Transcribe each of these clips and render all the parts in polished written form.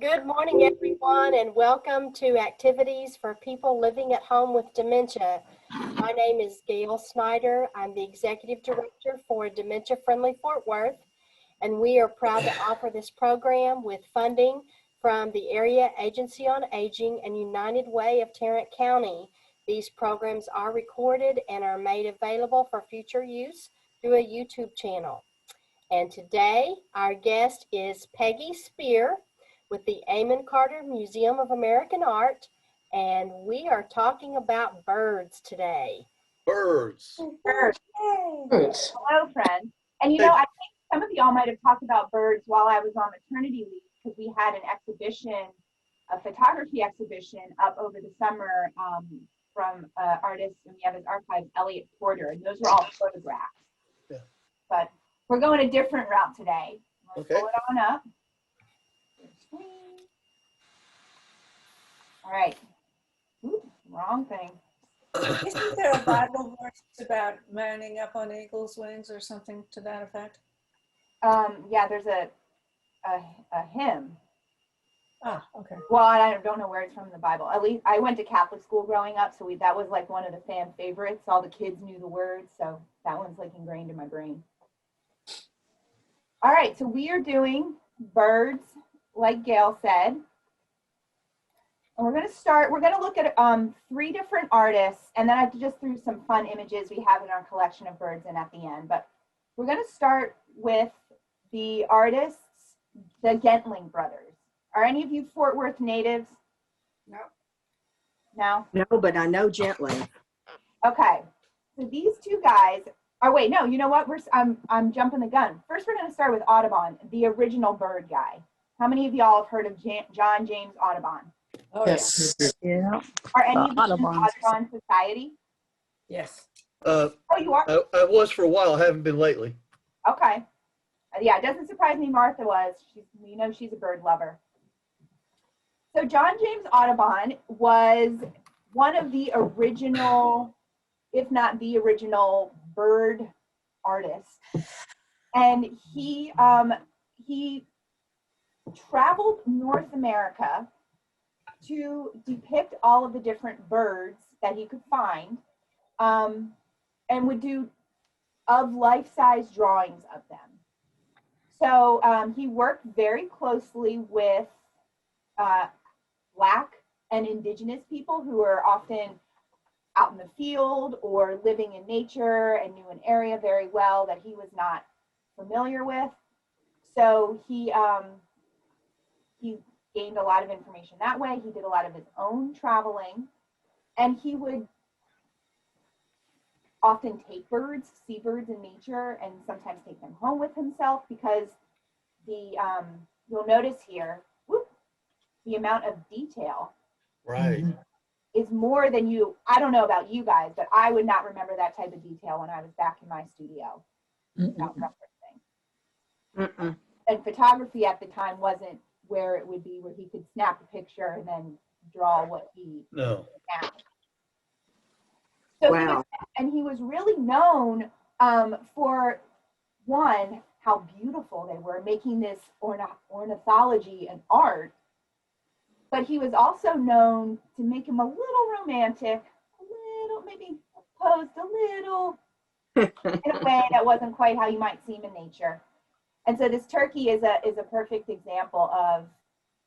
Good morning, everyone, and welcome to Activities for People Living at Home with Dementia. My name is Gail Snyder. I'm the Executive Director for Dementia Friendly Fort Worth, and we are proud to offer this program with funding from the Area Agency on Aging and United Way of Tarrant County. These programs are recorded and are made available for future use through a YouTube channel. And today, our guest is Peggy Spear with the Amon Carter Museum of American Art, and we are talking about birds today. Birds. Birds. Birds. Hello, friends. And I think some of y'all might have talked about birds while I was on maternity leave because we had an exhibition, a photography exhibition up over the summer from artist in the Evans Archives, Elliot Porter, and those were all photographs. Yeah. But we're going a different route today. Let's Okay. pull it on up. All right. Ooh, wrong thing. Isn't there a Bible verse about mounting up on eagle's wings or something to that effect? Yeah, there's a hymn. Ah, okay. Well, I don't know where it's from in the Bible. At least I went to Catholic school growing up, so that was like one of the fan favorites. All the kids knew the words, so that one's like ingrained in my brain. All right, so we are doing birds, like Gail said. And we're going to look at 3 different artists, and then I just threw some fun images we have in our collection of birds in at the end. But we're going to start with the artists, the Gentling brothers. Are any of you Fort Worth natives? No. No? No, but I know Gentling. Okay. So these 2 guys are, wait, no, you know what? I'm jumping the gun. First, we're going to start with Audubon, the original bird guy. How many of y'all have heard of John James Audubon? Oh, Yes. Yeah. Are any of you in the Audubon. Audubon Society? Yes. Oh, you are? I was for a while. I haven't been lately. Okay. Yeah, it doesn't surprise me Martha was. She's a bird lover. So John James Audubon was one of the original, if not the original, bird artists. And he traveled North America to depict all of the different birds that he could find, and would do life-size drawings of them. So he worked very closely with Black and Indigenous people who were often out in the field or living in nature and knew an area very well that he was not familiar with. So he gained a lot of information that way. He did a lot of his own traveling, and he would often take birds, see birds in nature, and sometimes take them home with himself because you'll notice here, the amount of detail Right. is more than I don't know about you guys, but I would not remember that type of detail when I was back in my studio without referencing. And photography at the time wasn't where it would be where he could snap a picture and then draw what he No. found. So Wow. he was really known for, one, how beautiful they were, making this ornithology and art. But he was also known to make him a little romantic, maybe posed a little in a way that wasn't quite how you might see him in nature. And so this turkey is a perfect example of,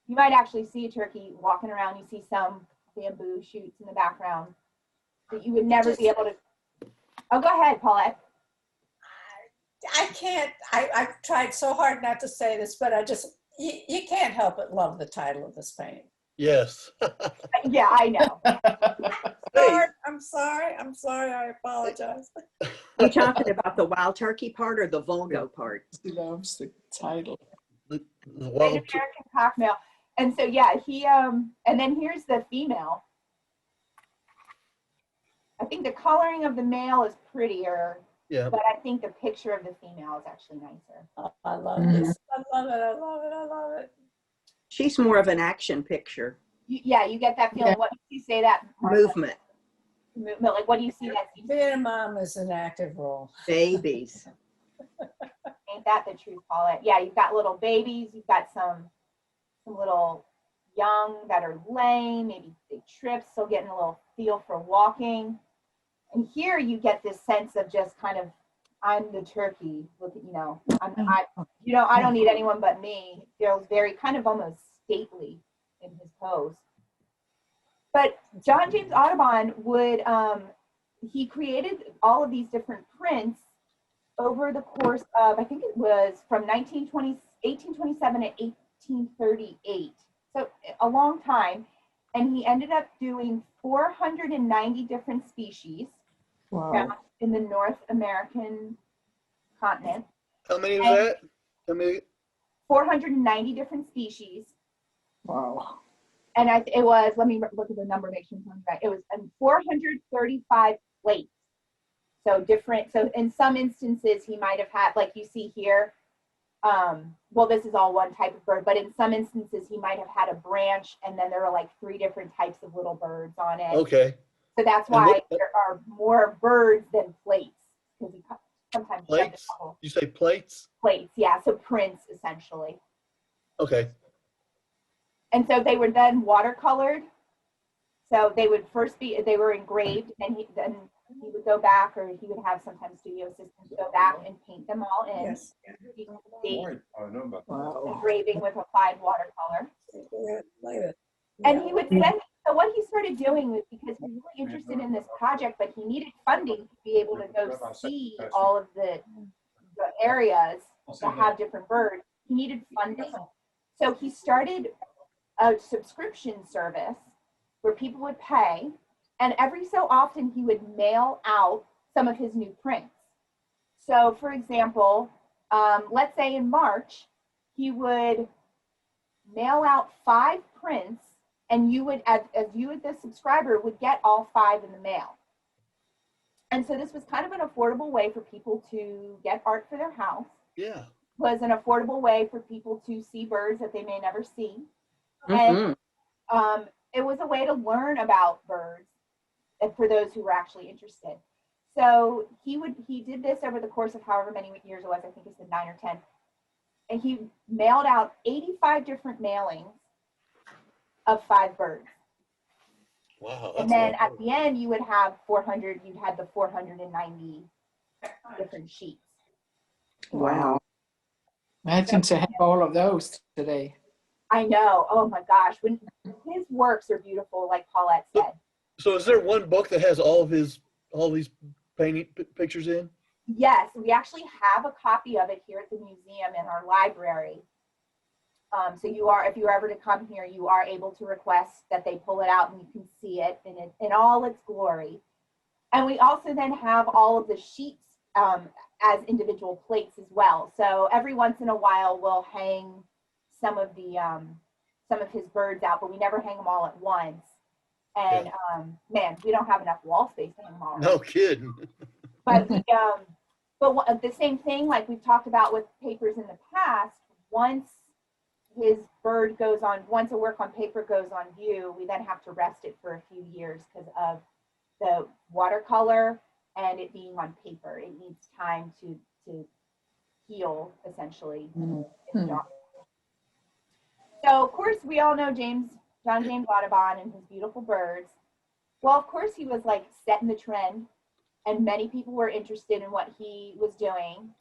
you might actually see a turkey walking around, you see some bamboo shoots in the background that you would never be able to. Oh, go ahead, Paulette. I can't, I've tried so hard not to say this, but you can't help but love the title of this painting. Yes. Yeah, I know. I'm sorry, I apologize. You talking about the wild turkey part or the Volgo part? He loves the title. The Great wild American cockmale. And so, yeah, he, and then here's the female. I think the coloring of the male is prettier, Yeah. but I think the picture of the female is actually nicer. I love this. I love it. She's more of an action picture. Yeah, you get that feeling. Yeah. What do you say that? Martha? Movement. Like, what do you see that? Being a mom is an active role. Babies. Ain't that the truth, Paulette? Yeah, you've got little babies. You've got some some little young that are lame, maybe they trip, still getting a little feel for walking. And here you get this sense of just kind of, I'm the turkey. Look at, I don't need anyone but me. Feels very kind of almost stately in his pose. But John James Audubon would, he created all of these different prints over the course of, I think it was from 1827 to 1838. So a long time. And he ended up doing 490 different species found Wow. in the North American continent. How many was that? How many? 490 different species. Wow. And it was, let me look at the number, make sure I'm right. It was 435 plates. So different, so in some instances he might have had, like you see here, well, this is all one type of bird, but in some instances he might have had a branch and then there were like 3 different types of little birds on it. Okay. So that's why there are more birds than plates, because he sometimes does a Plates? couple You say plates? plates, yeah, so prints essentially. Okay. And so they were then watercolored. So they would first be, they were engraved, and then he would go back, or he would have sometimes studio assistants go back and paint them all in. Yes. The Wow. engraving with applied watercolor. Later. And he would send, so what he started doing was, because he was really interested in this project, but he needed funding to be able to go see all of the areas that have different birds. He needed funding. So he started a subscription service where people would pay, and every so often he would mail out some of his new prints. So for example, let's say in March, he would mail out 5 prints, and you would, as you as the subscriber, would get all 5 in the mail. And so this was kind of an affordable way for people to get art for their house. Yeah. Was an affordable way for people to see birds that they may never see. Mhm. And it was a way to learn about birds, and for those who were actually interested. So he did this over the course of however many years it was, I think it's 9 or 10. And he mailed out 85 different mailings of 5 birds. Wow. And then at the end, you would have 400, you had the 490 different sheets. Wow. Imagine to have all of those today. I know. Oh my gosh. When his works are beautiful, like Paulette said. So is there one book that has all these painting pictures in? Yes, we actually have a copy of it here at the museum in our library. So if you are ever to come here, you are able to request that they pull it out and you can see it in all its glory. And we also then have all of the sheets as individual plates as well. So every once in a while we'll hang some of his birds out, but we never hang them all at once. And man, we don't have enough wall space to hang them all. No kidding. But the same thing, like we've talked about with papers in the past, once a work on paper goes on view, we then have to rest it for a few years because of the watercolor and it being on paper. It needs time to heal, essentially. So, of course, we all know John James Audubon and his beautiful birds. Well, of course, he was like setting the trend, and many people were interested in what he was doing.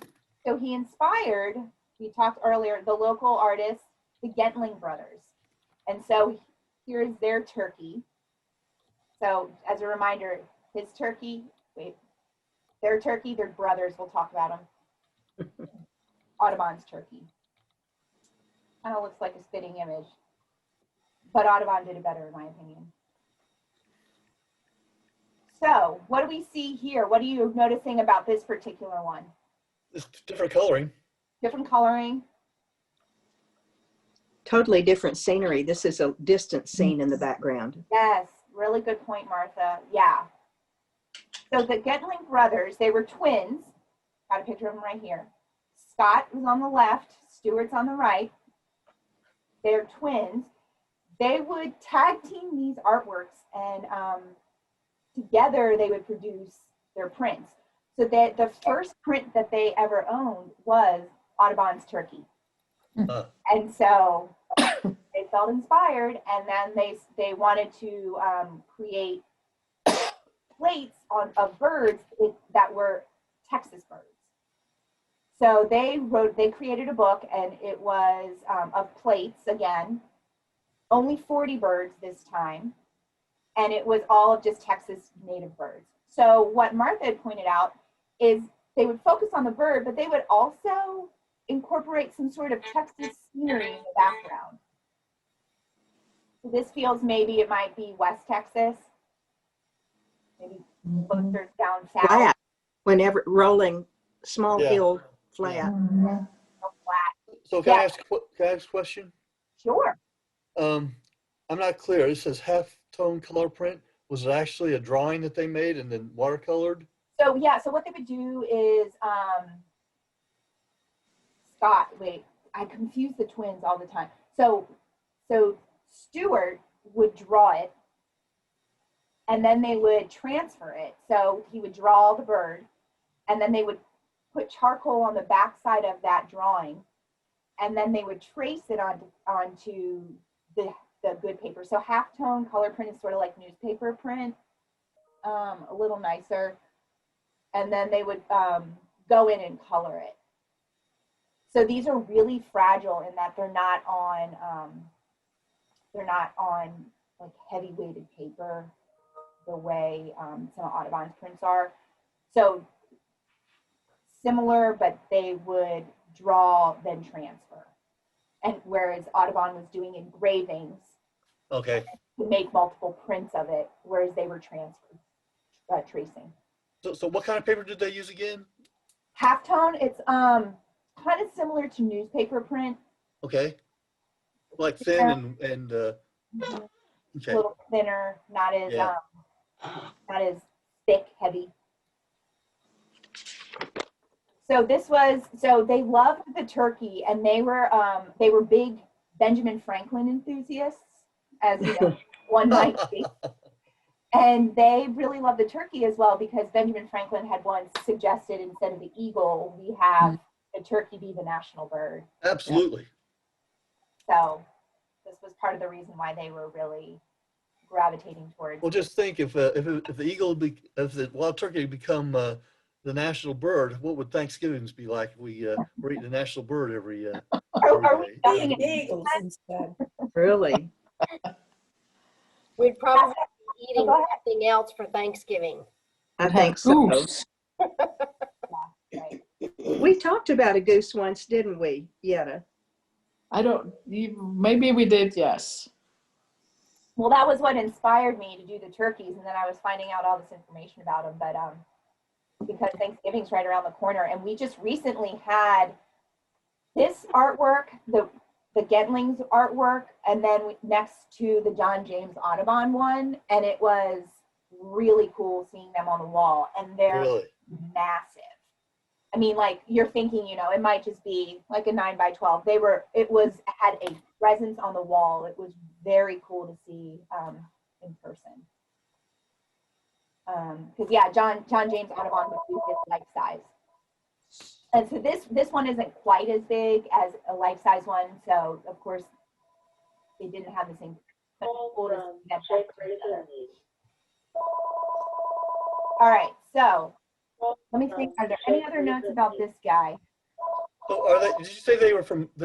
So he inspired, we talked earlier, the local artists, the Gentling brothers. And so here's their turkey. So as a reminder, their turkey, their brothers, we'll talk about them. Audubon's turkey. Kind of looks like a spitting image. But Audubon did it better, in my opinion. So what do we see here? What are you noticing about this particular one? It's different coloring. Different coloring. Totally different scenery. This is a distant scene in the background. Yes, really good point, Martha. Yeah. So the Gentling brothers, they were twins. Got a picture of them right here. Scott was on the left, Stuart's on the right. They're twins. They would tag team these artworks, and together they would produce their prints. So that the first print that they ever owned was Audubon's turkey. And so they felt inspired, and then they wanted to create plates of birds that were Texas birds. So they created a book, and it was of plates again, only 40 birds this time, and it was all of just Texas native birds. So what Martha had pointed out is they would focus on the bird, but they would also incorporate some sort of Texas scenery in the background. So this feels maybe it might be West Texas, maybe closer down south. Flat, whenever rolling small Yeah. hill flat. Flat. So can Yeah. I ask a question? Sure. I'm not clear. It says half-tone color print. Was it actually a drawing that they made and then watercolored? So yeah, so what they would do is Scott, wait, I confuse the twins all the time. So Stuart would draw it, and then they would transfer it. So he would draw the bird, and then they would put charcoal on the back side of that drawing, and then they would trace it onto the good paper. So halftone color print is sort of like newspaper print, a little nicer. And then they would go in and color it. So these are really fragile in that they're not on like heavy weighted paper the way some of Audubon's prints are. So similar, but they would draw then transfer. And whereas Audubon was doing engravings Okay. to make multiple prints of it, whereas they were tracing. So what kind of paper did they use again? Halftone, it's kind of similar to newspaper print. Okay. Like thin and A okay. little thinner, not as Yeah. not as thick, heavy. So they loved the turkey, and they were big Benjamin Franklin enthusiasts, as you know, one might be. And they really loved the turkey as well, because Benjamin Franklin had once suggested, instead of the eagle, we have the turkey be the national bird. Absolutely. So this was part of the reason why they were really gravitating towards. Well, just think if the wild turkey had become the national bird, what would Thanksgivings be like if we were eating the national bird every Are we day? stuffing it? Eagles instead. Really? We'd probably be eating Go ahead. something else for Thanksgiving. I think so. Goose. Right. We talked about a goose once, didn't we, Yetta? Maybe we did, yes. Well, that was what inspired me to do the turkeys, and then I was finding out all this information about them. But because Thanksgiving's right around the corner, and we just recently had this artwork, the Gentling's artwork, and then next to the John James Audubon one, and it was really cool seeing them on the wall, and they're Really? massive. I mean, like, you're thinking, it might just be like a 9x12. It had a presence on the wall. It was very cool to see in person. Because yeah, John James Audubon would do this life size. And so this one isn't quite as big as a life size one. So of course they didn't have the same. All right, so let me think. Are there any other notes about this guy? So did you say they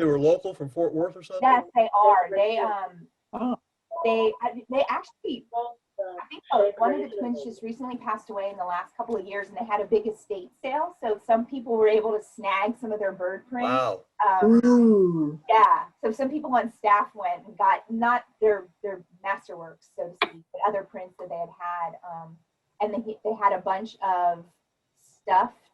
were local from Fort Worth or something? Yes, they are. They Oh. they actually, I think one of the twins just recently passed away in the last couple of years, and they had a big estate sale. So some people were able to snag some of their bird prints. Wow. Ooh. Yeah. So some people on staff went and got not their masterworks, so to speak, but other prints that they had. And they had a bunch of stuffed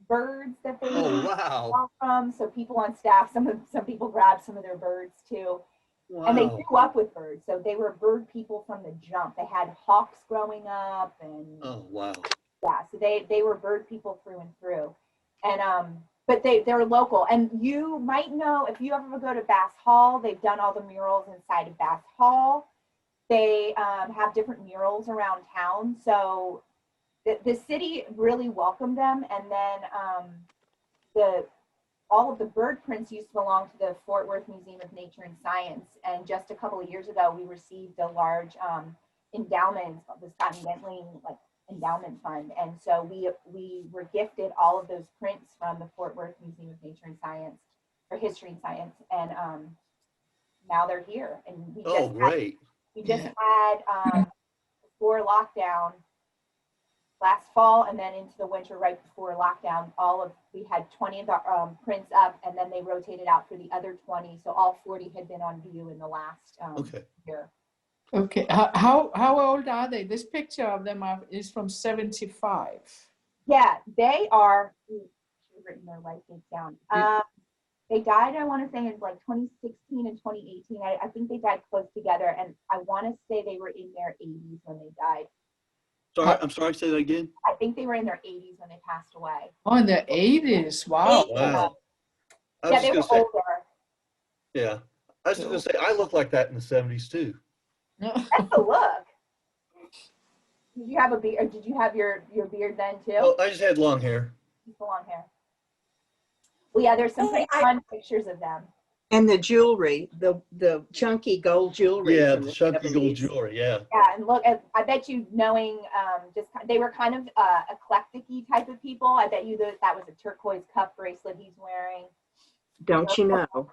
birds that they Oh, wow. bought from. So people on staff, some people grabbed some of their birds too. Wow. And they grew up with birds, so they were bird people from the jump. They had hawks growing up, and Oh, wow. yeah, so they were bird people through and through. And but they're local, and you might know if you ever go to Bass Hall. They've done all the murals inside of Bass Hall. They have different murals around town, so the city really welcomed them. And then all of the bird prints used to belong to the Fort Worth Museum of Nature and Science. And just a couple of years ago, we received a large endowment, the Scott and Bentley endowment fund. And so we were gifted all of those prints from the Fort Worth Museum of Nature and Science, or History and Science. And now they're here. And Great. We just had before lockdown last fall, and then into the winter right before lockdown, we had 20 of the prints up, and then they rotated out for the other 20. So all 40 had been on view in the last year. Okay, how old are they? This picture of them is from 75. Yeah, they are. I should have written their life dates down. They died, I want to say, in like 2016 and 2018. I think they died close together, and I want to say they were in their 80s when they died. Sorry, I'm sorry, say that again. I think they were in their 80s when they passed away. Oh, in their 80s. Wow. Wow. Yeah, they were older. Yeah. I was just going to say, I look like that in the 70s too. That's a look. Did you have a beard? Or did you have your beard then too? Well, I just had long hair. Just long hair. Well, yeah, there's some pretty fun pictures of them. And the jewelry, the chunky gold jewelry. Yeah, from the chunky 70s. gold jewelry, yeah. Yeah, and look, I bet you knowing, they were kind of eclectic-y type of people. I bet you that was a turquoise cuff bracelet he's wearing. Don't you know?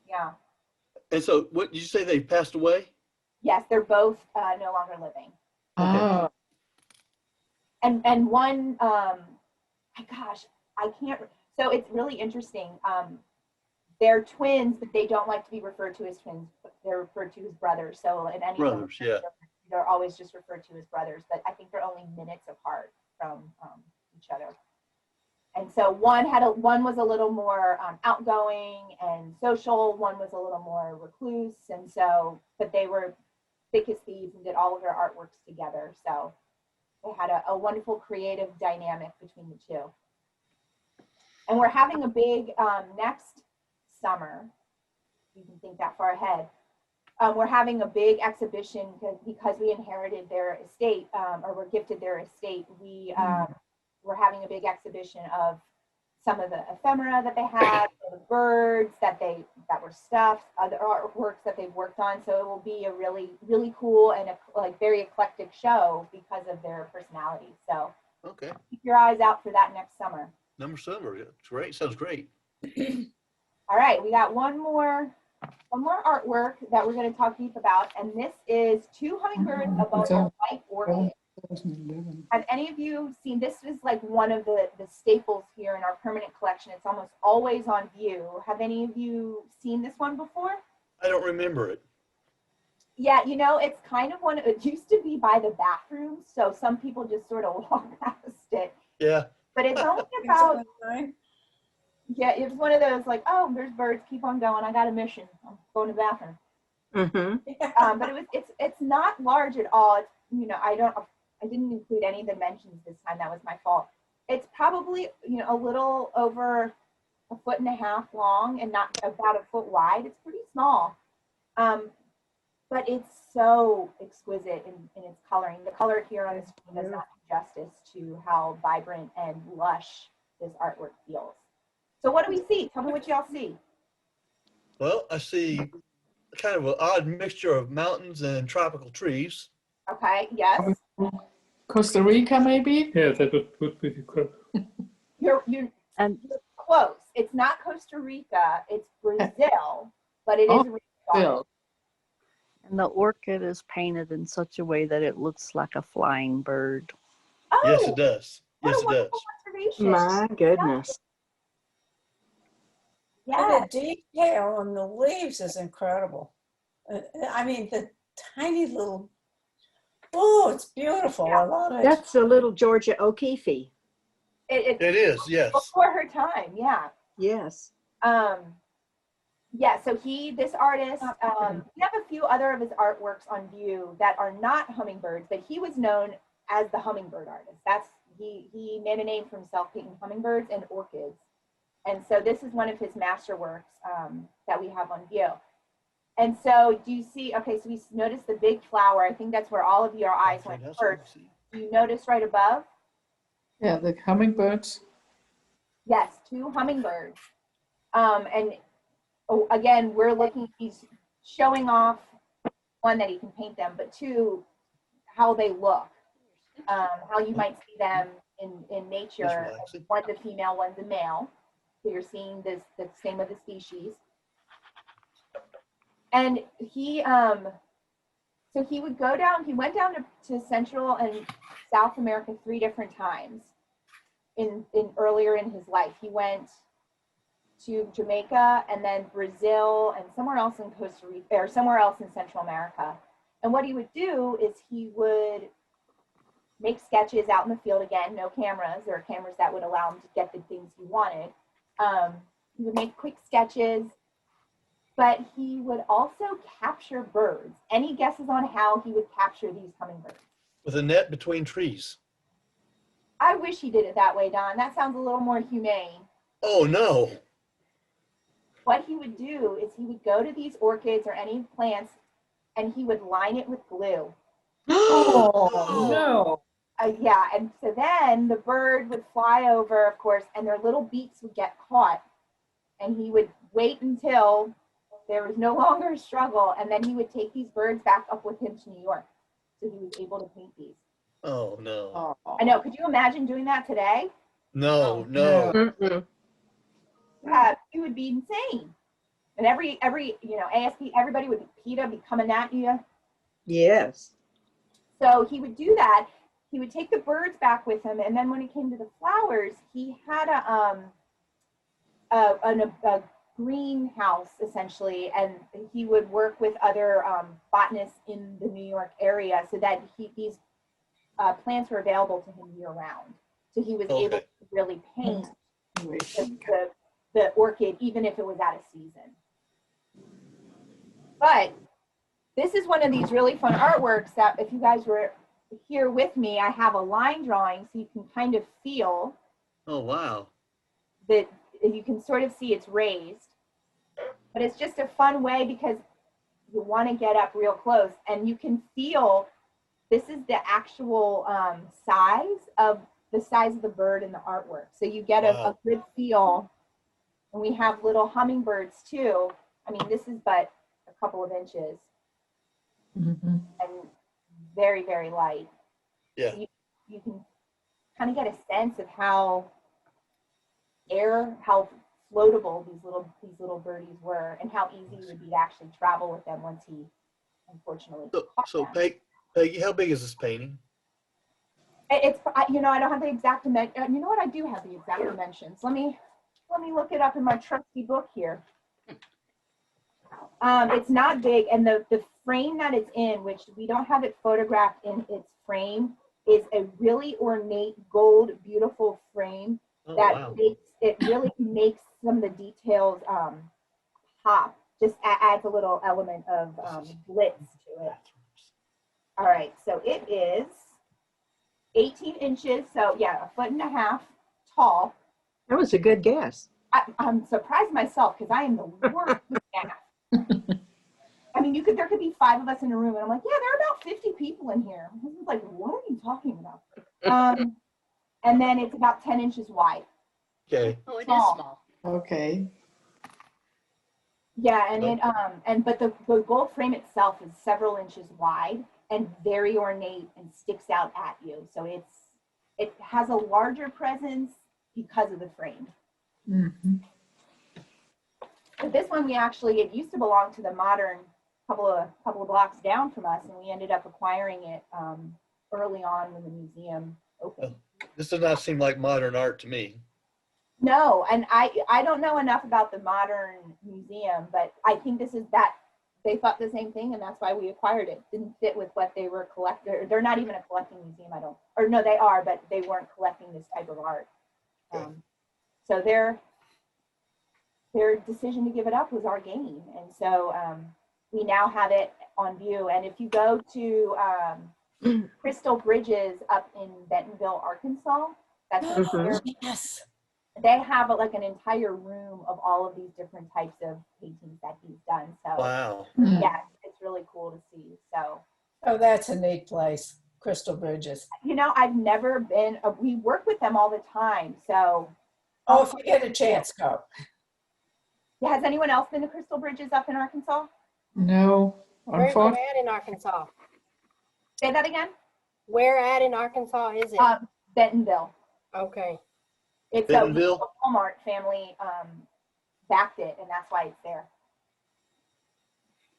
Yeah. And so, what did you say, they passed away? Yes, they're both no longer living. Oh, And one, gosh, I can't. So it's really interesting. They're twins, but they don't like to be referred to as twins. They're referred to as brothers. So in any Brothers, yeah. they're always just referred to as brothers. But I think they're only minutes apart from each other. And so one was a little more outgoing and social. One was a little more recluse. And so, but they were thick as thieves and did all of their artworks together. So they had a wonderful creative dynamic between the two. And we're having a big next summer. You can think that far ahead. We're having a big exhibition because we inherited their estate or were gifted their estate. We're having a big exhibition of some of the ephemera that they had, the birds that were stuffed, other artworks that they've worked on. So it will be a really, really cool and very eclectic show because of their personality. So keep your eyes out for that next summer. Summer, it's great. Sounds great. All right, we got one more artwork that we're going to talk deep about, and this is two hummingbirds above a white orchid. Have any of you seen this? Is like one of the staples here in our permanent collection. It's almost always on view. Have any of you seen this one before? I don't remember it. Yeah, it's kind of it used to be by the bathrooms, so some people just sort of walk past it. Yeah. But it's only about, yeah, it's one of those like, oh, there's birds, keep on going. I got a mission. I'm going to the bathroom. Mm-hmm. But it's not large at all. It's, I didn't include any dimensions this time. That was my fault. It's probably, a little over 1.5 feet long and not about 1 foot wide. It's pretty small. But it's so exquisite in its coloring. The color here on the screen does not do justice to how vibrant and lush this artwork feels. So what do we see? Tell me what y'all see. Well, I see kind of an odd mixture of mountains and tropical trees. Okay, yes. Costa Rica, maybe? Yeah, that would be correct. You're close. It's not Costa Rica, it's Brazil, but it is Brazil. And the orchid is painted in such a way that it looks like a flying bird. Oh, Yes, it does. what Yes, a it does. wonderful observation. My goodness. Yeah. And the detail on the leaves is incredible. I mean, the tiny little, it's beautiful. I love it. That's a little Georgia O'Keeffe. It is, yes. Before her time, yeah. Yes. Yeah, so this artist, we have a few other of his artworks on view that are not hummingbirds, but he was known as the hummingbird artist. He made a name for himself painting hummingbirds and orchids. And so this is one of his masterworks that we have on view. And so do you see, so we notice the big flower. I think that's where all of your eyes went first. Do you notice right above? Yeah, the hummingbirds. Yes, 2 hummingbirds. And again, we're looking, he's showing off, one, that he can paint them, but two, how they look, how you might see them in nature. Visualizing. One's a female, one's a male. So you're seeing this, the same of the species. And he, so he would go down, he went down to Central and South America 3 different times in earlier in his life. He went to Jamaica and then Brazil and somewhere else in Costa Rica, or somewhere else in Central America. And what he would do is he would make sketches out in the field, again, no cameras. There are cameras that would allow him to get the things he wanted. He would make quick sketches, but he would also capture birds. Any guesses on how he would capture these hummingbirds? With a net between trees. I wish he did it that way, Don. That sounds a little more humane. Oh, no. What he would do is he would go to these orchids or any plants and he would line it with glue. Oh, no. Yeah, and so then the bird would fly over, of course, and their little beaks would get caught. And he would wait until there was no longer a struggle, and then he would take these birds back up with him to New York. So he was able to paint these. Oh, no. I know, could you imagine doing that today? No, no. no. It would be insane. And every ASP, everybody would, PETA be coming at you. Yes. So he would do that. He would take the birds back with him, and then when it came to the flowers, he had a greenhouse essentially, and he would work with other botanists in the New York area so that these plants were available to him year round. So he was able to really paint the orchid even if it was out of season. But this is one of these really fun artworks that if you guys were here with me, I have a line drawing so you can kind of feel Oh, wow. that you can sort of see it's raised. But it's just a fun way because you want to get up real close and you can feel this is the actual size of the bird in the artwork. So you get a good feel. And we have little hummingbirds too. I mean, this is but a couple of inches. Mm-hmm. And very, very light. Yeah. You can kind of get a sense of how floatable these little birdies were and how easy it would be to actually travel with them once he unfortunately So caught them. Peggy, how big is this painting? It's, I don't have the exact dimension. You know what? I do have the exact dimensions. Let me look it up in my trusty book here. It's not big, and the frame that it's in, which we don't have it photographed in its frame, is a really ornate gold, beautiful frame really makes some of the details pop. Just adds a little element of glitz to it. All right, so it is 18 inches, so yeah, 1.5 feet tall. That was a good guess. I'm surprised myself because I am the worst with math. I mean, there could be 5 of us in a room, and I'm like, yeah, there are about 50 people in here. My husband's like, what are you talking about? And then it's about 10 inches wide. Okay. Oh, it is Small. small. Okay. Yeah, and but the gold frame itself is several inches wide and very ornate and sticks out at you. So it has a larger presence because of the frame. Mm-hmm. But this one it used to belong to the modern couple of blocks down from us, and we ended up acquiring it early on when the museum opened. This does not seem like modern art to me. No, and I don't know enough about the modern museum, but I think this is that they thought the same thing, and that's why we acquired it. Didn't fit with what they were collecting. They're not even a collecting museum, no, they are, but they weren't collecting this type of art. So their decision to give it up was our gain, and so we now have it on view. And if you go to Crystal Bridges up in Bentonville, Arkansas, that's Yes. they have like an entire room of all of these different types of paintings that he's done. So Wow. yeah, it's really cool to see. So Oh, that's a neat place, Crystal Bridges. I've never been. We work with them all the time. So Oh, if you get a chance, go. Has anyone else been to Crystal Bridges up in Arkansas? No, Where's it unfortunately. at in Arkansas? Say that again. Where at in Arkansas is it? Bentonville. Okay. It's Bentonville? a Walmart family backed it, and that's why it's there.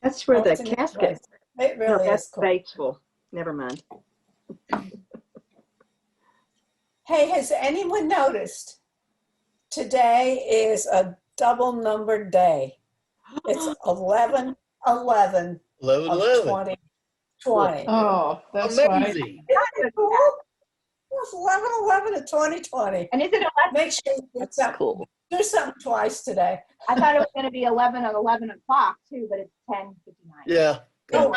That's where Oh, the it's a neat casket. place. It No, really that's is cool. Batesville. Never mind. Hey, has anyone noticed today is a double numbered day? It's 11/11 11, of 11. 2020. Oh, that's right. Amazing. It's 11/11 of 2020. And is it 11? Make sure you That's do something, cool. do something twice today. I thought it was going to be 11 at 11 o'clock too, but it's 10:59. Yeah. Oh,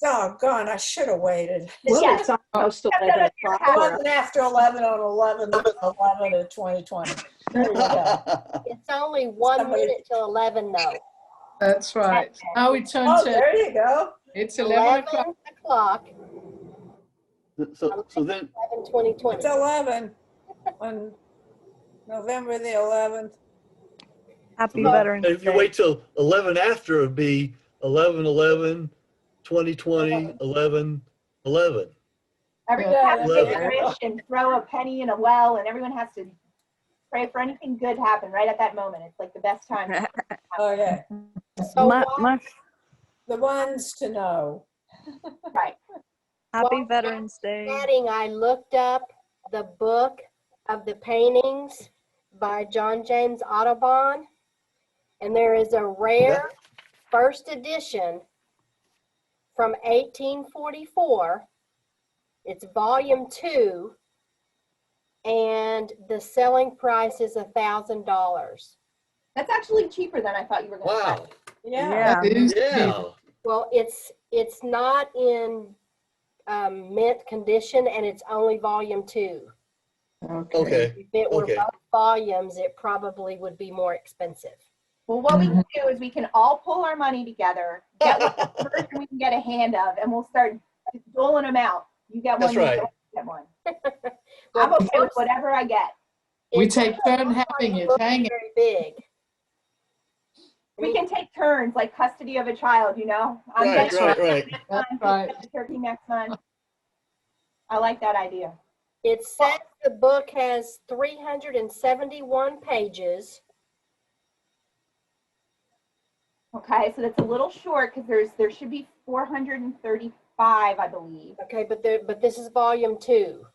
doggone, I should have waited. Well, Yes. it's almost Yeah, 11 that's o'clock. It where I- wasn't after 11 on 11/11 of 2020. There you go. It's only 1 Somebody- minute till 11 though. That's right. Now we turn Oh, to, there you go. it's 11 o'clock. o'clock, So then, 2020. It's 11 on November the 11th. Happy Well, Veterans if you Day. wait till 11 after, it'd be 11/11, 2020, 11/11. Everyone Yeah, has to love get it. rich and throw a penny in a well, and everyone has to pray for anything good to happen right at that moment. It's like the best time. Oh, yeah. So My, while my The ones to know. Right. Happy Well, Veterans Day. chatting, I looked up the book of the paintings by John James Audubon, and there is a rare first edition from 1844. It's volume 2, and the selling price is $1,000. That's actually cheaper than I thought you were going to Wow. Yeah. Yeah. That is Yeah. Well, it's not in mint condition, and it's only volume 2. Okay. If it were Okay. both volumes, it probably would be more expensive. Well, what we can do is we can all pull our money together, get whatever version we can get a hand of, and we'll start doling them out. You get one, That's right. you get one. I'm okay with whatever I get. We It take doesn't turn look like having the it. book Hang is it. very big. We can take turns, like custody of a child, you know? I'm Right, getting right, turkey right. next That's month, right. you get the turkey next month. I like that idea. It says the book has 371 pages. Okay, so that's a little short because there should be 435, I believe. Okay, but this is volume 2.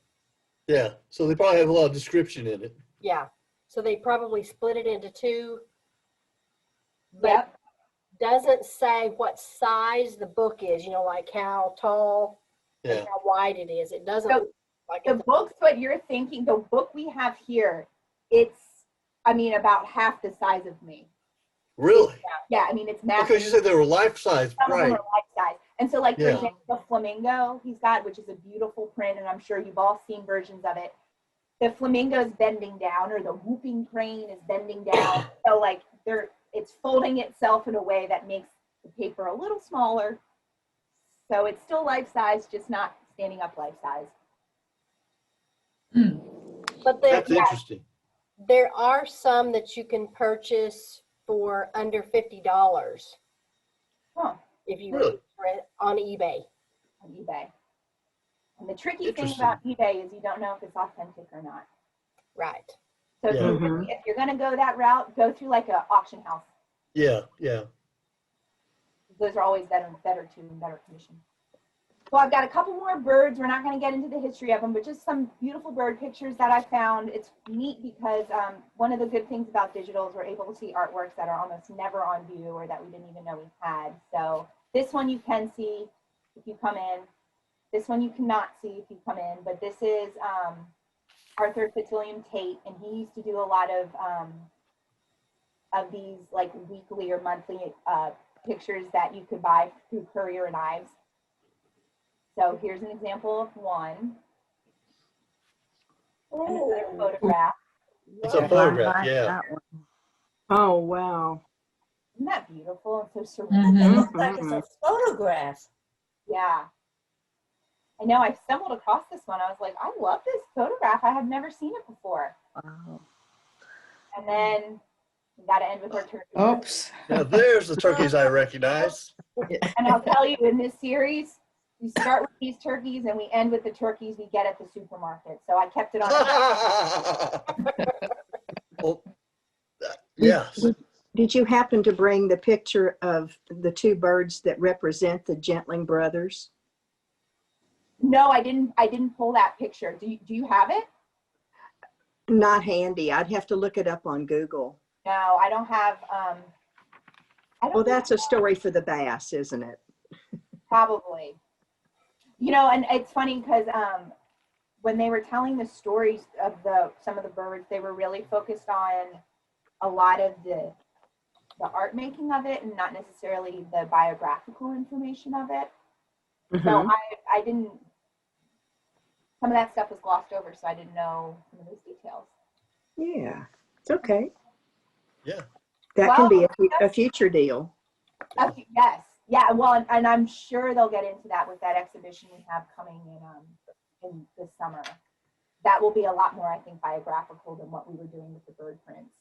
Yeah. So they probably have a lot of description in it. Yeah. So they probably split it into 2. But Yep. doesn't say what size the book is, like how tall and Yeah. how wide it is. It doesn't So look like The it's book's what you're thinking. The book we have here, it's, about half the size of me. Really? Yeah, it's massive. Because you said they were life size, Some of them right? are life size. And so, like, for Yeah. example, the flamingo he's got, which is a beautiful print, and I'm sure you've all seen versions of it. The flamingo's bending down, or the whooping crane is bending down. So, like, it's folding itself in a way that makes the paper a little smaller. So it's still life size, just not standing up life size. But That's interesting. there are some that you can purchase for under $50 Huh, if you Really? look for it on eBay. on eBay. And the tricky thing Interesting. about eBay is you don't know if it's authentic or not. Right. So if, Yeah. if you're going to go that route, go through like an auction house. Yeah. Yeah. Those are always better too, in better condition. So I've got a couple more birds. We're not going to get into the history of them, but just some beautiful bird pictures that I found. It's neat because one of the good things about digital is we're able to see artworks that are almost never on view or that we didn't even know we had. So this one you can see if you come in. This one you cannot see if you come in, but this is Arthur Fitzwilliam Tate, and he used to do a lot of these like weekly or monthly pictures that you could buy through Courier and Ives. So here's an example of one. Another photograph. It's a photograph. Like Yeah. that one. Oh, wow. Isn't that beautiful and so surreal? Mhm. It looks like it's a photograph. Yeah. I know, I stumbled across this one. I was like, I love this photograph. I have never seen it before. Wow. And then We got to end with our turkey. Oops. Now there's the turkeys I recognize. And I'll tell you, in this series, we start with these turkeys and we end with the turkeys we get at the supermarket. So I kept it on. Well, yes. Did you happen to bring the picture of the two birds that represent the Gentling brothers? No, I didn't pull that picture. Do you have it? Not handy. I'd have to look it up on Google. No, I don't have. Well, that's a story for the bass, isn't it? Probably. You know, and it's funny because when they were telling the stories of some of the birds, they were really focused on a lot of the art making of it and not necessarily the biographical information of it. So Mhm. I didn't, some of that stuff was glossed over, so I didn't know some of those details. Yeah, it's okay. Yeah. That Well, can be a future deal. Yes, yeah, well, and I'm sure they'll get into that with that exhibition we have coming in this summer. That will be a lot more, I think, biographical than what we were doing with the bird prints.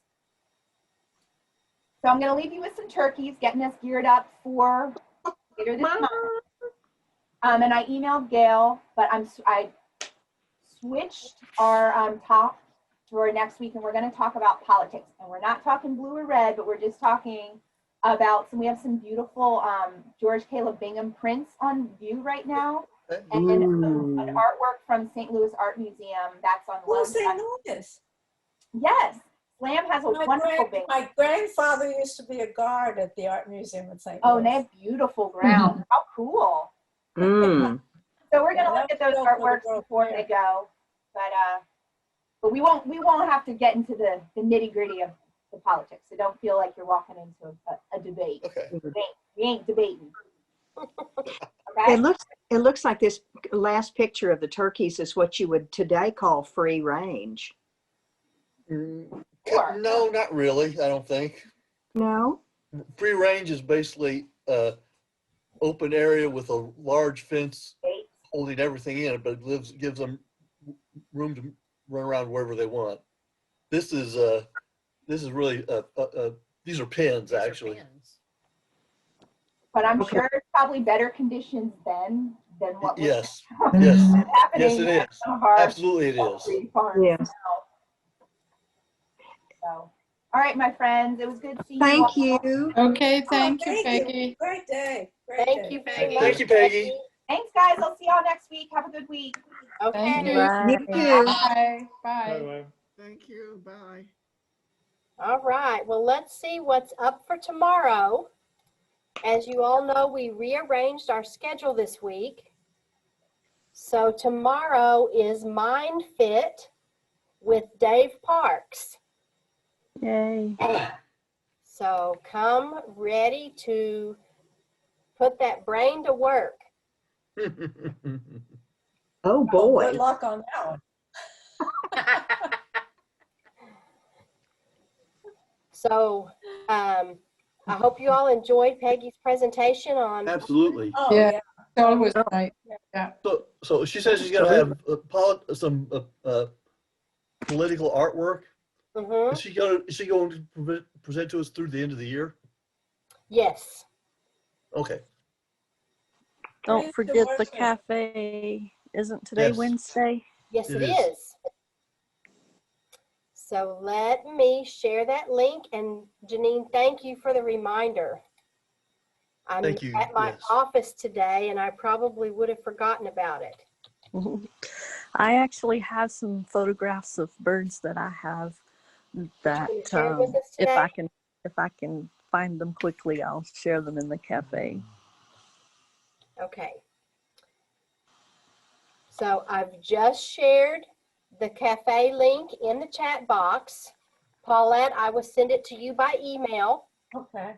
So I'm going to leave you with some turkeys, getting us geared up for later this month. And I emailed Gail, but I switched our talk for next week, and we're going to talk about politics. And we're not talking blue or red, but we're just talking about we have some beautiful George Caleb Bingham prints on view right now, and an artwork from St. Louis Art Museum that's on Oh, loan. St. Louis. Yes, Slam has a wonderful Bingham. My grandfather used to be a guard at the Art Museum in St. Louis. Oh, and they have beautiful grounds. How cool. Mm. So we're going to Yeah, look at those that's artworks so before cool. they go, but we won't have to get into the nitty gritty of the politics. So don't feel like you're walking into a debate. Okay. We ain't debating. Okay. It looks like this last picture of the turkeys is what you would today call free range. Sure. No, not really. I don't think. No? Free range is basically open area with a large fence holding everything in it, but it gives them room to run around wherever they want. This is really these are pens actually. But I'm Okay. sure it's probably better conditions than what was Yes, yes, happening. yes, it at is. some of our Absolutely, it is. poultry farms Yes. now. So, all right, my friends, it was good seeing Thank you. all. you. Okay, thank you, Thank Peggy. Great day. Great Thank day. you very much. Thank you, Peggy. Thanks, guys. I'll see y'all next week. Have a good week. Thank Okay. you. You too. Bye. Bye. Thank you. Bye. All right. Well, let's see what's up for tomorrow. As you all know, we rearranged our schedule this week. So tomorrow is Mind Fit with Dave Parks. Yay. So come ready to put that brain to work. Oh Good boy. luck on that one. So I hope you all enjoyed Peggy's presentation on. Absolutely. Oh, Yeah. yeah. It's always nice. So she says she's going to have some political artwork. Mhm. Is she going to present to us through the end of the year? Yes. Okay. Don't Praise the forget the Lord. cafe. Isn't today Yes. Wednesday? Yes, It it is. is. So let me share that link. And Janine, thank you for the reminder. I'm Thank you, at my yes. office today, and I probably would have forgotten about it. I actually have some photographs of birds that I have that Can you share with us if today? I can find them quickly, I'll share them in the cafe. Okay. So I've just shared the cafe link in the chat box. Paulette, I will send it to you by email. Okay.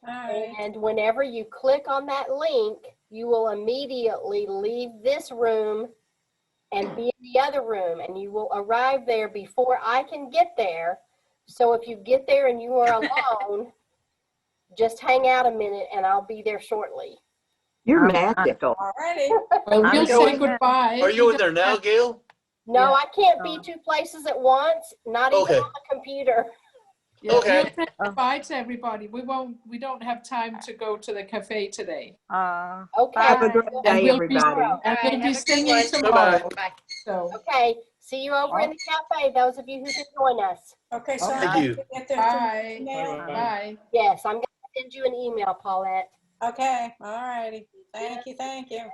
All right. And whenever you click on that link, you will immediately leave this room and be in the other room, and you will arrive there before I can get there. So if you get there and you are alone, just hang out a minute and I'll be there shortly. You're I'm- magical. All righty. Well, I'm we'll say going- goodbye. Are you in there now, Gail? No, Yeah. I can't be two places at once, not even Okay. on the computer. Yeah, Okay. we'll send invites, everybody. We don't have time to go to the cafe today. Okay. Have a Bye. great We'll And day, we'll be, everybody. tomorrow. and we'll be Have a good singing one. tomorrow. Bye-bye. So, Okay. See you over in the cafe, those of you who can join us. Okay, so Okay. I Thank have you. to get there bye. through email. Bye. Yes, I'm going to send you an email, Paulette. Okay, all righty. Thank you, thank you.